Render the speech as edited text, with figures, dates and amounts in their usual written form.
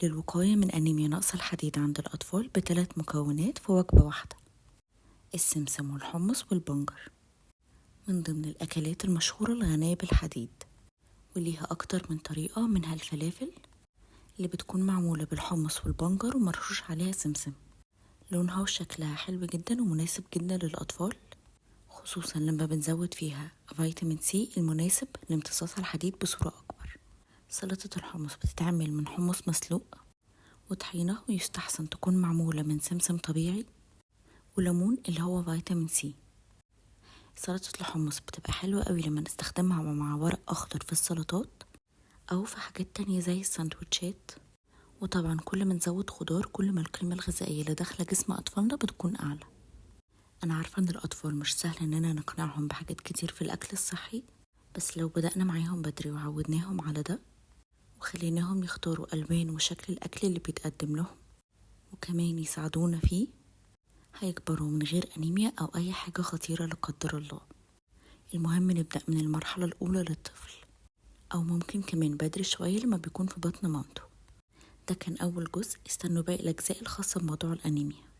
للوقاية من أنيميا نقص الحديد عند الأطفال ب3 مكونات في وجبة واحدة: السمسم والحمص والبنجر، من ضمن الأكلات المشهورة الغنية بالحديد، وليها أكتر من طريقة، منها الفلافل اللي بتكون معمولة بالحمص والبنجر ومرشوش عليها سمسم. لونها وشكلها حلو جدا ومناسب جدا للأطفال، خصوصا لما بنزود فيها فيتامين سي المناسب لامتصاص الحديد بصورة أكبر. سلطة الحمص بتتعمل من حمص مسلوق وطحينة، ويستحسن تكون معمولة من سمسم طبيعي وليمون اللي هو فيتامين سي. سلطة الحمص بتبقى حلوة قوي لما نستخدمها مع ورق أخضر في السلطات أو في حاجات تانية زي الساندوتشات. وطبعا كل ما نزود خضار كل ما القيمة الغذائية اللي داخلة جسم أطفالنا بتكون أعلى. أنا عارفة إن الأطفال مش سهل إننا نقنعهم بحاجات كتير في الأكل الصحي، بس لو بدأنا معاهم بدري وعودناهم على ده وخليناهم يختاروا ألوان وشكل الأكل اللي بيتقدم لهم وكمان يساعدونا فيه، هيكبروا من غير أنيميا أو أي حاجة خطيرة لا قدر الله. المهم نبدأ من المرحلة الأولى للطفل، أو ممكن كمان بدري شوية لما بيكون في بطن مامته. ده كان أول جزء، استنوا باقي الأجزاء الخاصة بموضوع الأنيميا.